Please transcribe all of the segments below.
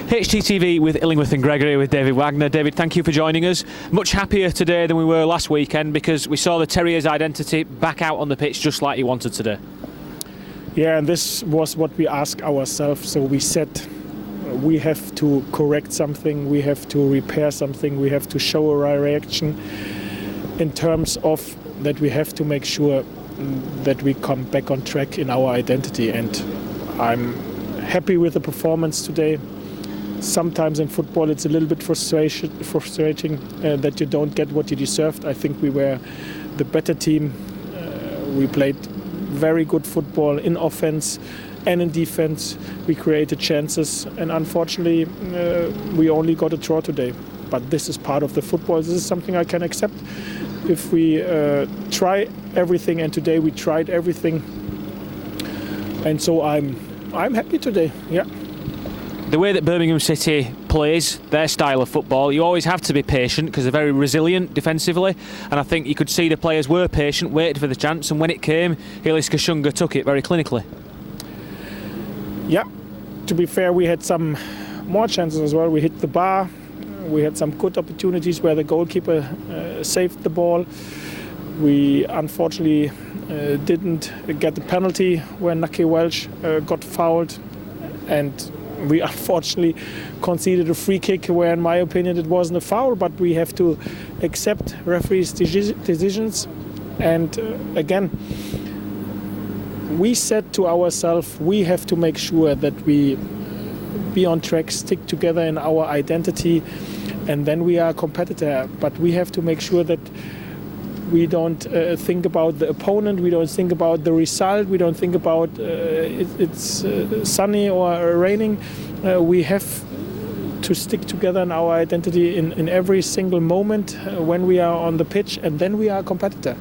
HTTV with Illingworth and Gregory with David Wagner. David, thank you for joining us. Much happier today than we were last weekend because we saw the Terriers' identity back out on the pitch just like he wanted today. Yeah, and this was what we asked ourselves. So we said we have to correct something, we have to repair something, we have to show a reaction in terms of that we have to make sure that we come back on track in our identity. And I'm happy with the performance today. Sometimes in football it's a little bit frustrating that you don't get what you deserved. I think we were the better team. We played very good football in offense and in defense. We created chances, and unfortunately we only got a draw today. But this is part of the football. This is something I can accept. If we try everything, and today we tried everything, and so I'm happy today. Yeah. The way that Birmingham City plays their style of football, you always have to be patient because they're very resilient defensively, and I think you could see the players were patient, waited for the chance, and when it came, Ilis Kashunga took it very clinically. Yeah, to be fair, we had some more chances as well. We hit the bar, we had some good opportunities where the goalkeeper saved the ball. We unfortunately didn't get the penalty where Naki Welsh got fouled, and we unfortunately conceded a free kick where, in my opinion, it wasn't a foul, but we have to accept referees' decisions. And again, we said to ourselves, we have to make sure that we be on track, stick together in our identity, and then we are a competitor. But we have to make sure that we don't think about the opponent, we don't think about the result, we don't think about it's sunny or raining. We have to stick together in our identity in every single moment when we are on the pitch, and then we are a competitor.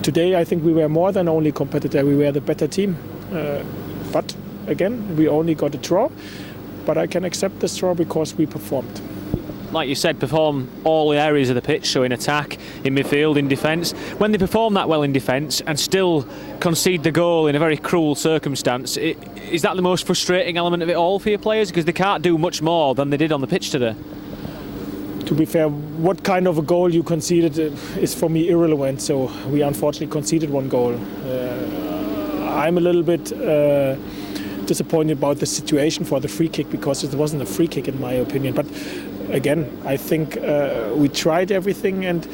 Today I think we were more than only competitor, we were the better team. But again, we only got a draw, but I can accept this draw because we performed. Like you said, perform all the areas of the pitch, so in attack, in midfield, in defence. When they perform that well in defence and still concede the goal in a very cruel circumstance, is that the most frustrating element of it all for your players? Because they can't do much more than they did on the pitch today. To be fair, what kind of a goal you conceded is for me irrelevant. So we unfortunately conceded one goal. I'm a little bit disappointed about the situation for the free kick because it wasn't a free kick in my opinion. But again, I think we tried everything, and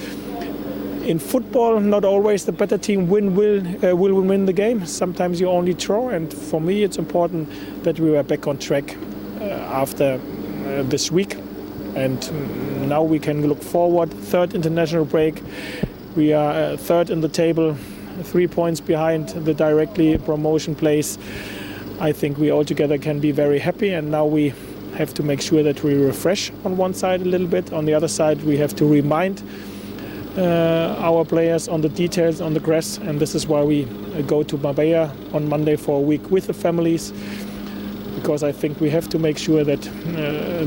in football, not always the better team will win the game. Sometimes you only draw, and for me, it's important that we were back on track after this week, and now we can look forward. Third international break, we are third in the table, 3 points behind the directly promotion place. I think we all together can be very happy, and now we have to make sure that we refresh on one side a little bit. On the other side, we have to remind our players on the details on the grass, and this is why we go to Marbella on Monday for a week with the families, because I think we have to make sure that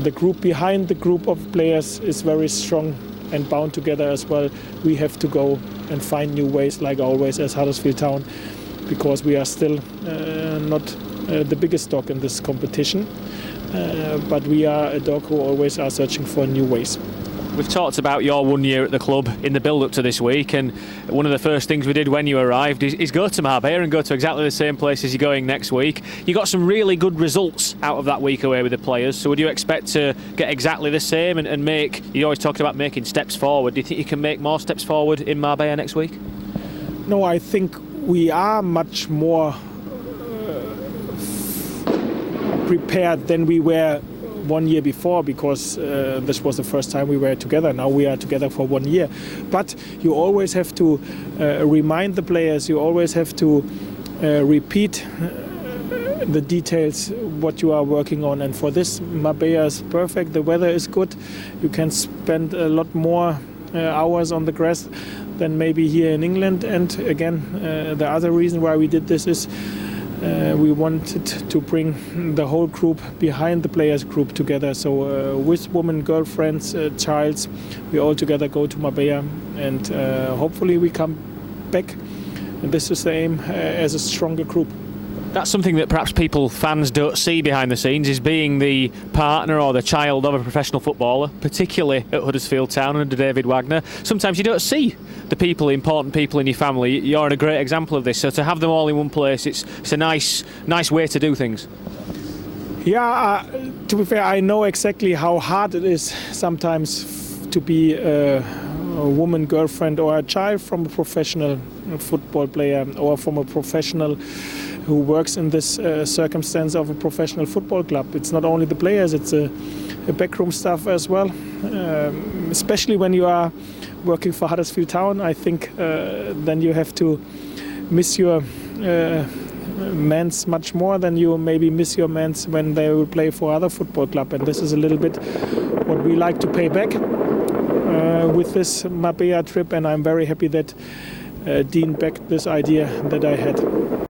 the group behind the group of players is very strong and bound together as well. We have to go and find new ways, like always, as Huddersfield Town, because we are still not the biggest dog in this competition. But we are a dog who always are searching for new ways. We've talked about your 1 year at the club in the build-up to this week, and one of the first things we did when you arrived is go to Marbella and go to exactly the same place as you're going next week. You got some really good results out of that week away with the players, so would you expect to get exactly the same and make, you always talked about making steps forward, do you think you can make more steps forward in Marbella next week? No, I think we are much more prepared than we were 1 year before, because this was the first time we were together. Now we are together for 1 year. But you always have to remind the players, you always have to repeat the details, what you are working on. And for this, Marbella is perfect. The weather is good. You can spend a lot more hours on the grass than maybe here in England. And again, the other reason why we did this is we wanted to bring the whole group behind the players group together. So with women, girlfriends, childs, we all together go to Marbella, and hopefully we come back. And this is the aim, as a stronger group. That's something that perhaps fans don't see behind the scenes, is being the partner or the child of a professional footballer, particularly at Huddersfield Town under David Wagner. Sometimes you don't see the important people in your family. You're a great example of this. So to have them all in one place, it's a nice way to do things. Yeah, to be fair, I know exactly how hard it is sometimes to be a woman, girlfriend, or a child from a professional football player, or from a professional who works in this circumstance of a professional football club. It's not only the players, it's a backroom staff as well. Especially when you are working for Huddersfield Town, I think then you have to miss your mans much more than you maybe miss your mans when they will play for other football club. And this is a little bit what we like to pay back with this Marbella trip, and I'm very happy that Dean backed this idea that I had.